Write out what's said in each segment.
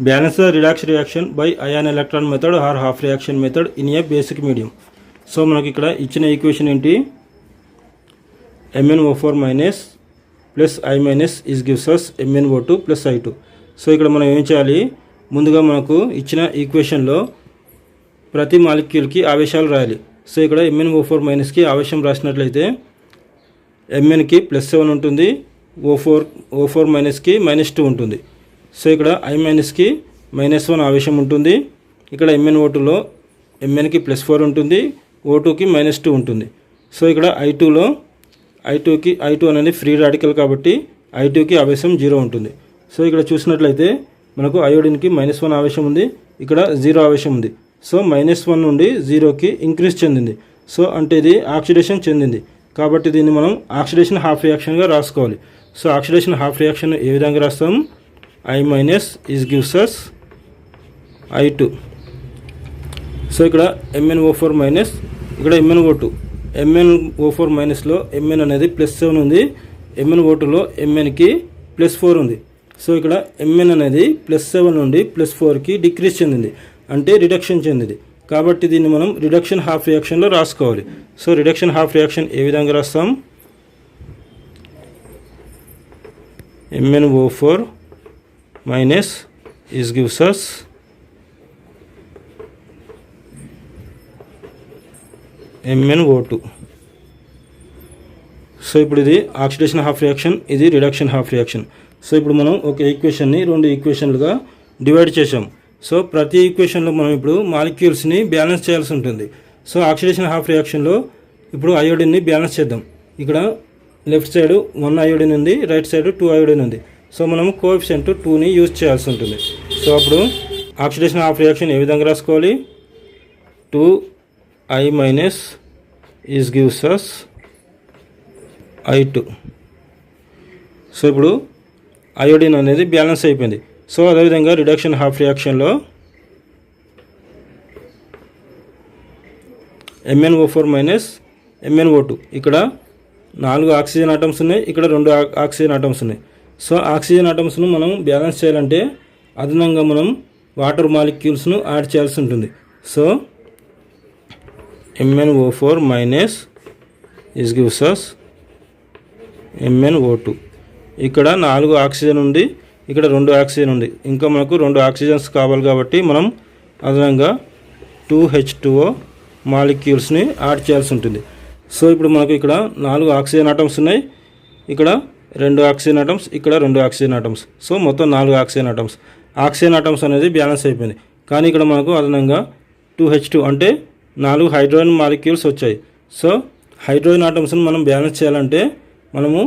Balance the redox reaction by ion electron method or half reaction method in a basic medium. So మనకి ఇక్కడ ఇచ్చిన equation ఏంటి, MnO4 minus plus I minus is gives us MnO2 plus I2. So ఇక్కడ మనం ఏం చేయాలి, ముందుగా మనకు ఇచ్చిన ఈక్వేషన్లో ప్రతి మాలిక్యూల్కి ఆవేశాలు రాయాలి. సో ఇక్కడ MnO4 మైనస్కి ఆవేశం రాసినట్లయితే Mnకి +7 ఉంటుంది, O4 మైనస్కి -2 ఉంటుంది. సో ఇక్కడ I మైనస్కి -1 ఆవేశం ఉంటుంది. ఇక్కడ MnO2లో Mnకి +4 ఉంటుంది, O2కి -2 ఉంటుంది. సో ఇక్కడ I2 అనేది ఫ్రీ రాడికల్ కాబట్టి I2కి ఆవేశం 0 ఉంటుంది. సో ఇక్కడ చూసినట్లయితే మనకు అయోడిన్కి -1 ఆవేశం ఉంది, ఇక్కడ 0 ఆవేశం ఉంది. సో -1 నుండి 0కి ఇంక్రీజ్ చెందింది. సో అంటే ఇది ఆక్సిడేషన్ చెందింది కాబట్టి దీన్ని మనం ఆక్సిడేషన్ హాఫ్ రియాక్షన్గా రాసుకోవాలి. సో ఆక్సిడేషన్ హాఫ్ రియాక్షన్ ఏ విధంగా రాస్తాం, I minus is gives us I2. So ఇక్కడ MnO4 మైనస్, ఇక్కడ MnO2. MnO4 మైనస్లో Mn అనేది +7 ఉంది, MnO2లో Mnకి +4 ఉంది. సో ఇక్కడ Mn అనేది +7 నుండి +4కి డిక్రీజ్ చెందింది, అంటే రిడక్షన్ చెందింది కాబట్టి దీన్ని మనం రిడక్షన్ హాఫ్ రియాక్షన్లో రాసుకోవాలి. సో రిడక్షన్ హాఫ్ రియాక్షన్ ఏ విధంగా రాస్తాం, MnO4 minus is gives us MnO2. So ఇప్పుడు ఇది ఆక్సిడేషన్ హాఫ్ రియాక్షన్, ఇది రిడక్షన్ హాఫ్ రియాక్షన్. సో ఇప్పుడు మనం ఒక ఈక్వేషన్ని 2 ఈక్వేషన్లుగా డివైడ్ చేసాం. సో ప్రతి ఈక్వేషన్లో మనం ఇప్పుడు మాలిక్యూల్స్ని బ్యాలెన్స్ చేయాల్సి ఉంటుంది. సో ఆక్సిడేషన్ హాఫ్ రియాక్షన్లో ఇప్పుడు అయోడిన్ని బ్యాలెన్స్ చేద్దాం. ఇక్కడ లెఫ్ట్ సైడ్ 1 అయోడిన్ ఉంది, రైట్ సైడ్ 2 అయోడిన్ ఉంది. సో మనము కోఎఫిషియంట్ 2ని యూజ్ చేయాల్సి ఉంటుంది. సో అప్పుడు ఆక్సిడేషన్ హాఫ్ రియాక్షన్ ఏ విధంగా రాసుకోవాలి, 2I minus is gives us I2. So ఇప్పుడు అయోడిన్ అనేది బ్యాలెన్స్ అయిపోయింది. సో అదేవిధంగా రిడక్షన్ హాఫ్ రియాక్షన్లో MnO4 మైనస్ MnO2, ఇక్కడ 4 ఆక్సిజన్ ఆటమ్స్ ఉన్నాయి, ఇక్కడ 2 ఆక్సిజన్ ఆటమ్స్ ఉన్నాయి. సో ఆక్సిజన్ ఆటమ్స్ను మనం బ్యాలెన్స్ చేయాలంటే అదనంగా మనం వాటర్ మాలిక్యూల్స్ను యాడ్ చేయాల్సి ఉంటుంది. So MnO4 minus is gives us MnO2. ఇక్కడ 4 ఆక్సిజన్ ఉంది, ఇక్కడ 2 ఆక్సిజన్ ఉంది, ఇంకా మనకు 2 ఆక్సిజన్స్ కావాలి కాబట్టి మనం అదనంగా 2H2O మాలిక్యూల్స్ని యాడ్ చేయాల్సి ఉంటుంది. సో ఇప్పుడు మనకు ఇక్కడ 4 ఆక్సిజన్ ఆటమ్స్ ఉన్నాయి, ఇక్కడ 2 ఆక్సిజన్ ఆటమ్స్, ఇక్కడ 2 ఆక్సిజన్ ఆటమ్స్. సో మొత్తం 4 ఆక్సిజన్ ఆటమ్స్. ఆక్సిజన్ ఆటమ్స్ అనేది బ్యాలెన్స్ అయిపోయింది, కానీ ఇక్కడ మనకు అదనంగా 2H2 అంటే 4 హైడ్రోజన్ మాలిక్యూల్స్ వచ్చాయి. సో హైడ్రోజన్ ఆటమ్స్ని మనం బ్యాలెన్స్ చేయాలంటే మనము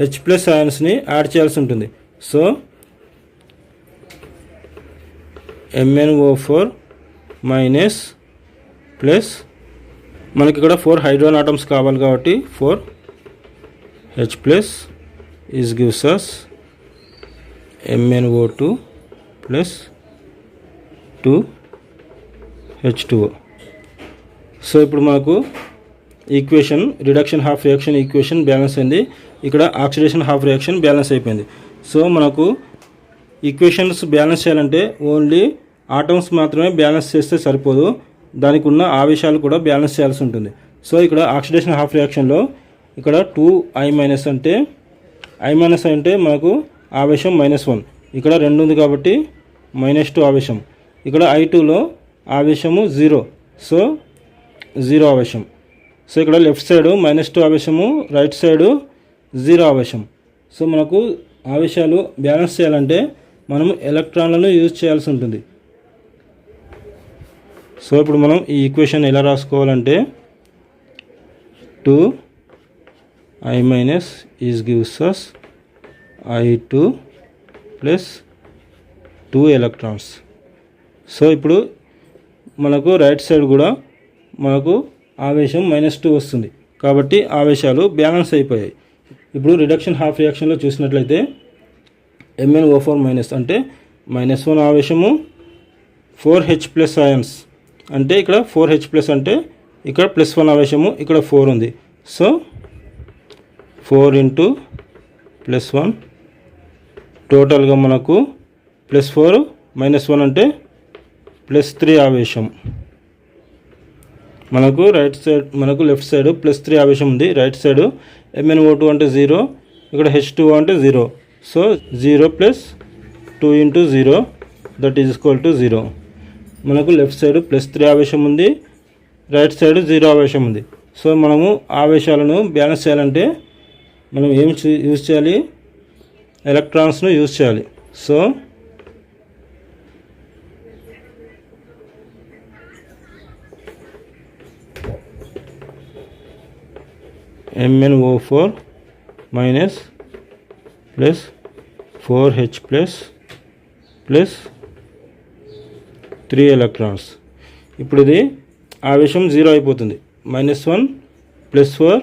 H+ అయాన్స్ని యాడ్ చేయాల్సి ఉంటుంది. సో MnO4 మైనస్ ప్లస్ మనకి ఇక్కడ 4 హైడ్రోజన్ ఆటమ్స్ కావాలి కాబట్టి 4H+ is gives us MnO2 plus 2H2O. So ఇప్పుడు మనకు equation reduction half reaction equation balance అయింది, ఇక్కడ ఆక్సిడేషన్ హాఫ్ రియాక్షన్ బ్యాలెన్స్ అయిపోయింది. సో మనకు ఈక్వేషన్స్ బ్యాలెన్స్ చేయాలంటే ఓన్లీ ఆటమ్స్ మాత్రమే బ్యాలెన్స్ చేస్తే సరిపోదు, దానికి ఉన్న ఆవేశాలు కూడా బ్యాలెన్స్ చేయాల్సి ఉంటుంది. సో ఇక్కడ ఆక్సిడేషన్ హాఫ్ రియాక్షన్లో ఇక్కడ 2I మైనస్ అంటే I మైనస్ అంటే మనకు ఆవేశం -1, ఇక్కడ 2 ఉంది కాబట్టి -2 ఆవేశం, ఇక్కడ I2లో ఆవేశము 0, సో 0 ఆవేశం. సో ఇక్కడ లెఫ్ట్ సైడ్ -2 ఆవేశము, రైట్ సైడ్ 0 ఆవేశం. సో మనకు ఆవేశాలు బ్యాలెన్స్ చేయాలంటే మనం ఎలక్ట్రాన్లను యూజ్ చేయాల్సి ఉంటుంది. సో ఇప్పుడు మనం ఈ ఈక్వేషన్ ఎలా రాసుకోవాలంటే 2I minus is gives us I2 plus 2 electrons. So ఇప్పుడు మనకు రైట్ సైడ్ కూడా మనకు ఆవేశం -2 వస్తుంది కాబట్టి ఆవేశాలు బ్యాలెన్స్ అయిపోయాయి. ఇప్పుడు రిడక్షన్ హాఫ్ రియాక్షన్లో చూసినట్లయితే MnO4 మైనస్ అంటే -1 ఆవేశము, 4H+ అయాన్స్ అంటే ఇక్కడ 4H+ అంటే ఇక్కడ +1 ఆవేశము, ఇక్కడ 4 ఉంది. సో 4 × +1 టోటల్గా మనకు +4 -1 అంటే +3 ఆవేశం. మనకు లెఫ్ట్ సైడ్ +3 ఆవేశం ఉంది. రైట్ సైడ్ MnO2 అంటే 0, ఇక్కడ H2O అంటే 0. So 0 + 2 × 0 that is equal to 0. మనకు లెఫ్ట్ సైడ్ +3 ఆవేశం ఉంది, రైట్ సైడ్ 0 ఆవేశం ఉంది. సో మనము ఆవేశాలను బ్యాలెన్స్ చేయాలంటే మనం ఏం యూజ్ చేయాలి? ఎలక్ట్రాన్స్ను యూజ్ చేయాలి. So MnO4 minus plus 4H plus 3 electrons. ఇప్పుడు ఇది ఆవేశం 0 అయిపోతుంది. -1 +4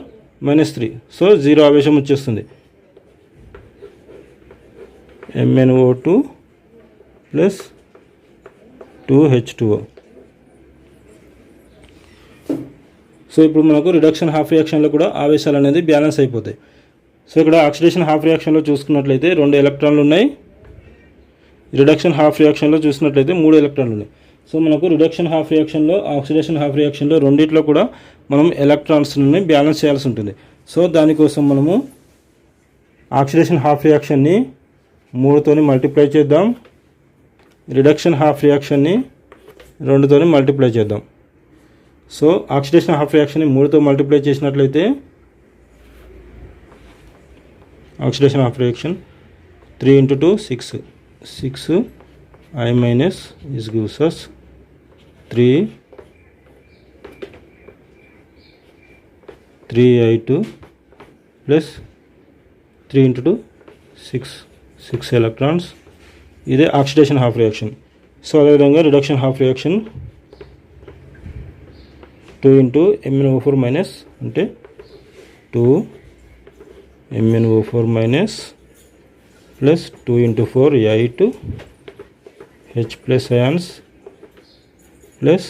-3, సో 0 ఆవేశం వచ్చేస్తుంది. MnO2 plus 2H2O. సో ఇప్పుడు మనకు రిడక్షన్ హాఫ్ రియాక్షన్లో కూడా ఆవేశాలు అనేది బ్యాలెన్స్ అయిపోతాయి. సో ఇక్కడ ఆక్సిడేషన్ హాఫ్ రియాక్షన్లో చూసుకున్నట్లయితే 2 ఎలక్ట్రాన్లు ఉన్నాయి. రిడక్షన్ హాఫ్ రియాక్షన్లో చూసినట్లయితే 3 ఎలక్ట్రాన్లు ఉన్నాయి. సో మనకు రిడక్షన్ హాఫ్ రియాక్షన్లో, ఆక్సిడేషన్ హాఫ్ రియాక్షన్లో రెండిట్లో కూడా మనం ఎలక్ట్రాన్స్ని బ్యాలెన్స్ చేయాల్సి ఉంటుంది. సో దానికోసం మనము ఆక్సిడేషన్ హాఫ్ రియాక్షన్ని 3తోని మల్టిప్లై చేద్దాం, రిడక్షన్ హాఫ్ రియాక్షన్ని 2తోని మల్టిప్లై చేద్దాం. సో ఆక్సిడేషన్ హాఫ్ రియాక్షన్ని 3తో మల్టిప్లై చేసినట్లయితే oxidation half reaction 3 × 2 6 6I- this gives us 3I2 plus 3 × 2 6 electrons. ఇదే ఆక్సిడేషన్ హాఫ్ రియాక్షన్. సో అదేవిధంగా reduction half reaction 2 × MnO4 minus అంటే 2 MnO4 minus plus 2 × 4 8 H plus ions plus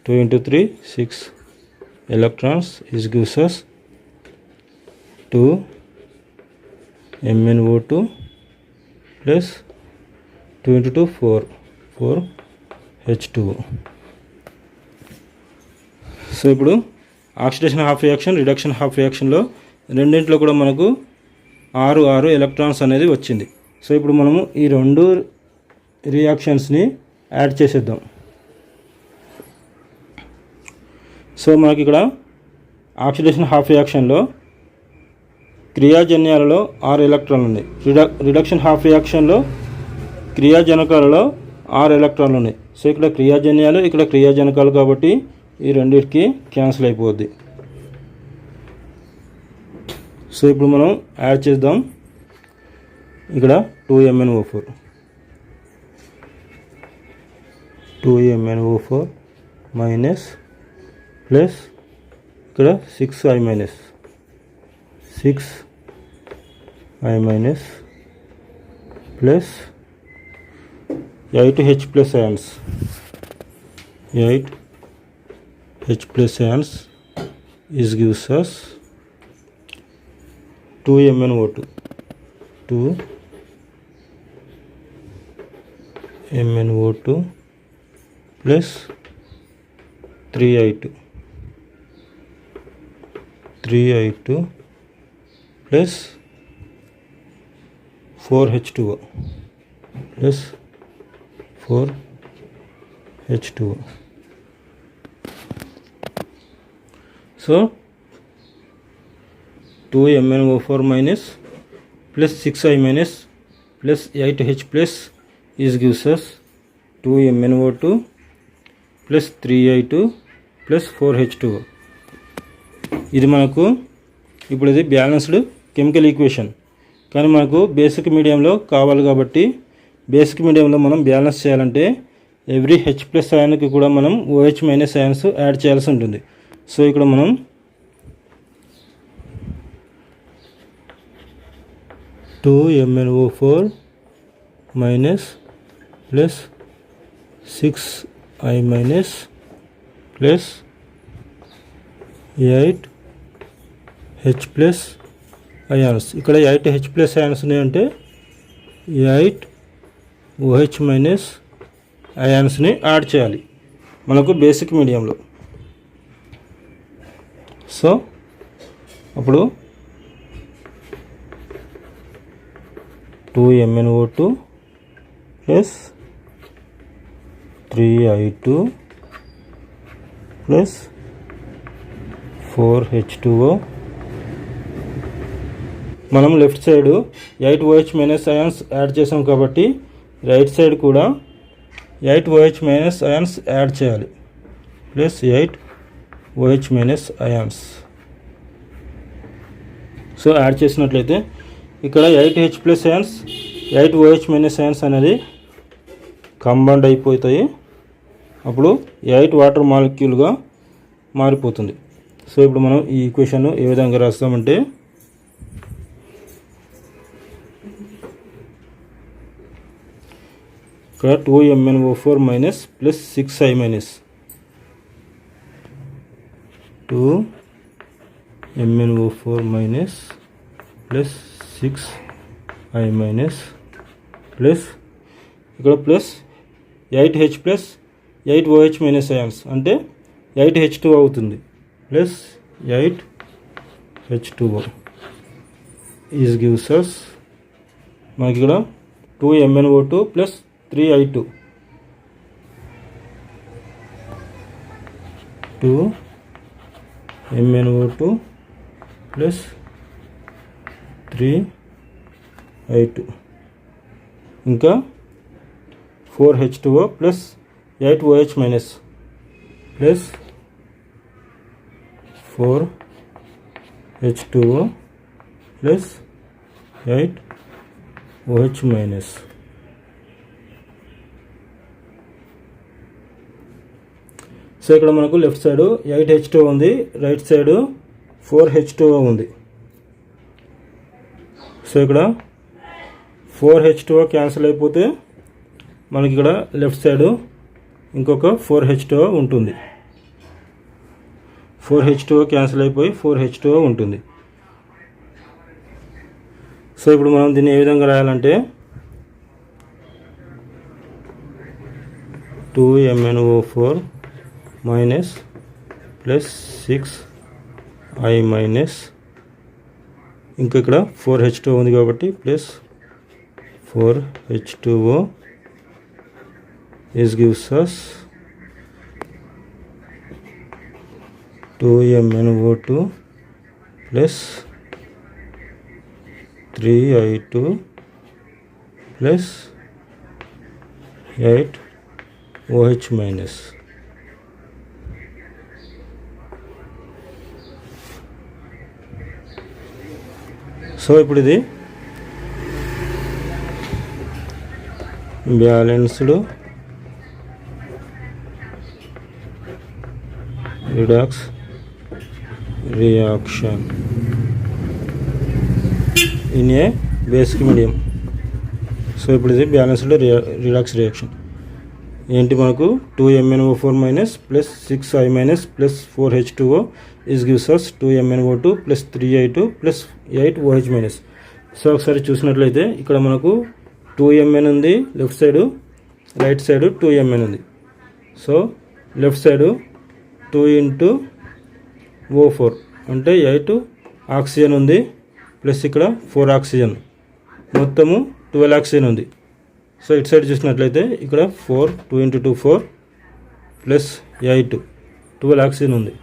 2 × 3 6 electrons. Is gives us 2 MnO2 plus 2 × 2 4 H2O. So ఇప్పుడు oxidation half reaction, reduction half రియాక్షన్లో రెండింటిలో కూడా మనకు 6 electrons అనేది వచ్చింది. సో ఇప్పుడు మనము ఈ 2 రియాక్షన్స్ని యాడ్ చేసేద్దాం. సో మనకి ఇక్కడ ఆక్సిడేషన్ హాఫ్ రియాక్షన్లో క్రియాజన్యాలలో 6 ఎలక్ట్రాన్లు ఉన్నాయి. రిడక్షన్ హాఫ్ రియాక్షన్లో క్రియాజనకాలలో 6 ఎలక్ట్రాన్లు ఉన్నాయి. సో ఇక్కడ క్రియాజన్యాలు, ఇక్కడ క్రియాజనకాలు కాబట్టి ఈ రెండింటికి క్యాన్సిల్ అయిపోద్ది. సో ఇప్పుడు మనం యాడ్ చేద్దాం. ఇక్కడ 2 MnO4 మైనస్ ప్లస్ ఇక్కడ 6I- plus 8H plus ions 8H plus ions is gives us 2 MnO2 plus 3I2 plus 4H2O plus 4H2O. So 2 MnO4 minus plus 6I- plus 8H plus is gives us 2 MnO2 plus 3I2 plus 4H2O. ఇది మనకు ఇప్పుడు ఇది balanced chemical equation. కానీ మనకు basic మీడియంలో కావాలి కాబట్టి basic మీడియంలో మనం బ్యాలెన్స్ చేయాలంటే ఎవ్రీ H ప్లస్ అయాన్కి కూడా మనం OH మైనస్ అయాన్స్ యాడ్ చేయాల్సి ఉంటుంది. సో ఇక్కడ మనం 2 MnO4 minus plus 6I- plus 8H plus ions. ఇక్కడ 8H ప్లస్ అయాన్స్ ఉన్నాయంటే OH మైనస్ అయాన్స్ని యాడ్ చేయాలి మనకు బేసిక్ మీడియంలో. సో అప్పుడు 2MnO2 plus 3I2 plus 4H2O. మనం left side 8OH minus ions add చేసాం కాబట్టి రైట్ సైడ్ కూడా 8OH మైనస్ అయాన్స్ యాడ్ చేయాలి plus 8OH minus ions. So add చేసినట్లయితే ఇక్కడ 8H plus ions 8OH minus ions అనేది కంబైండ్ అయిపోతాయి. అప్పుడు 8 వాటర్ మాలిక్యూల్గా మారిపోతుంది. సో ఇప్పుడు మనం ఈ ఈక్వేషన్ ఏ విధంగా రాస్తామంటే ఇక్కడ 2MnO4 minus plus 6I minus 2MnO4 minus plus 6I minus plus ఇక్కడ plus 8H plus 8OH minus ions అంటే 8H2 అవుతుంది plus 8H2O is gives us మనకి ఇక్కడ 2MnO2 plus 3I2 2MnO2 plus 3I2 ఇంకా 4H2O plus 8OH minus plus 4H2O plus 8OH minus. So ఇక్కడ మనకు left side 8H2O ఉంది, right side 4H2O ఉంది. So ఇక్కడ 4H2O క్యాన్సిల్ అయిపోతే మనకి ఇక్కడ లెఫ్ట్ సైడ్ ఇంకొక 4H2O ఉంటుంది. 4H2O క్యాన్సిల్ అయిపోయి 4H2O ఉంటుంది. సో ఇప్పుడు మనం దీన్ని ఏ విధంగా రాయాలంటే 2MnO4 minus plus 6I minus ఇంకా ఇక్కడ 4H2O ఉంది కాబట్టి plus 4H2O is gives us 2MnO2 plus 3I2 plus 8OH minus. So ఇప్పుడు ఇది balanced redox reaction in a basic medium. So ఇప్పుడు ఇది బ్యాలెన్స్డ్ రిడాక్స్ రియాక్షన్ ఏంటి మనకు 2MnO4 minus plus 6I minus plus 4H2O is gives us 2MnO2 plus 3I2 plus 8OH minus. So ఒకసారి చూసినట్లయితే ఇక్కడ మనకు 2Mn ఉంది left side, right side 2Mn ఉంది. So left side 2 into O4 అంటే 8 oxygen ఉంది ప్లస్ ఇక్కడ 4 ఆక్సిజన్ మొత్తము 12 ఆక్సిజన్ ఉంది. సో ఇటు సైడ్ చూసినట్లయితే ఇక్కడ 4 2 ఇంటూ 2 4 ప్లస్ 8 12 ఆక్సిజన్ ఉంది.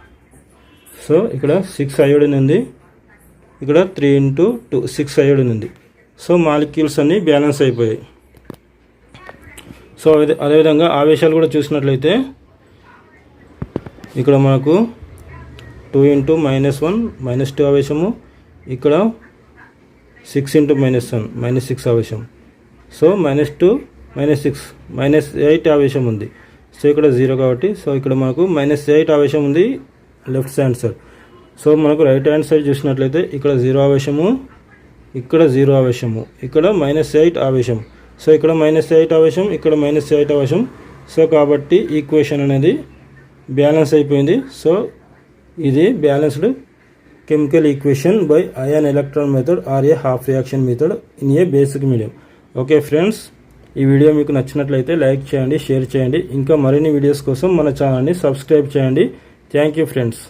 సో ఇక్కడ 6 అయోడిన్ ఉంది, ఇక్కడ 3 ఇంటూ 2 6 అయోడిన్ ఉంది. సో మాలిక్యూల్స్ అన్నీ బ్యాలెన్స్ అయిపోయాయి. సో అదేవిధంగా ఆవేశాలు కూడా చూసినట్లయితే ఇక్కడ మనకు 2 ఇంటూ -1 -2 ఆవేశము, ఇక్కడ 6 ఇంటూ -1 -6 ఆవేశం. సో -2 -6 -8 ఆవేశం ఉంది. సో ఇక్కడ 0 కాబట్టి సో ఇక్కడ మనకు -8 ఆవేశం ఉంది లెఫ్ట్ హ్యాండ్ సైడ్. సో మనకు రైట్ హ్యాండ్ సైడ్ చూసినట్లయితే ఇక్కడ 0 ఆవేశము, ఇక్కడ 0 ఆవేశము, ఇక్కడ -8 ఆవేశం. సో ఇక్కడ -8 ఆవేశం, ఇక్కడ -8 ఆవేశం. సో కాబట్టి ఈక్వేషన్ అనేది బ్యాలెన్స్ అయిపోయింది. సో ఇది balanced chemical equation by ion electron method or a half reaction method in a basic medium. Okay friends, ఈ వీడియో మీకు నచ్చినట్లయితే లైక్ చేయండి, షేర్ చేయండి. ఇంకా మరిన్ని వీడియోస్ కోసం మన ఛానల్ని సబ్స్క్రైబ్ చేయండి. Thank you friends.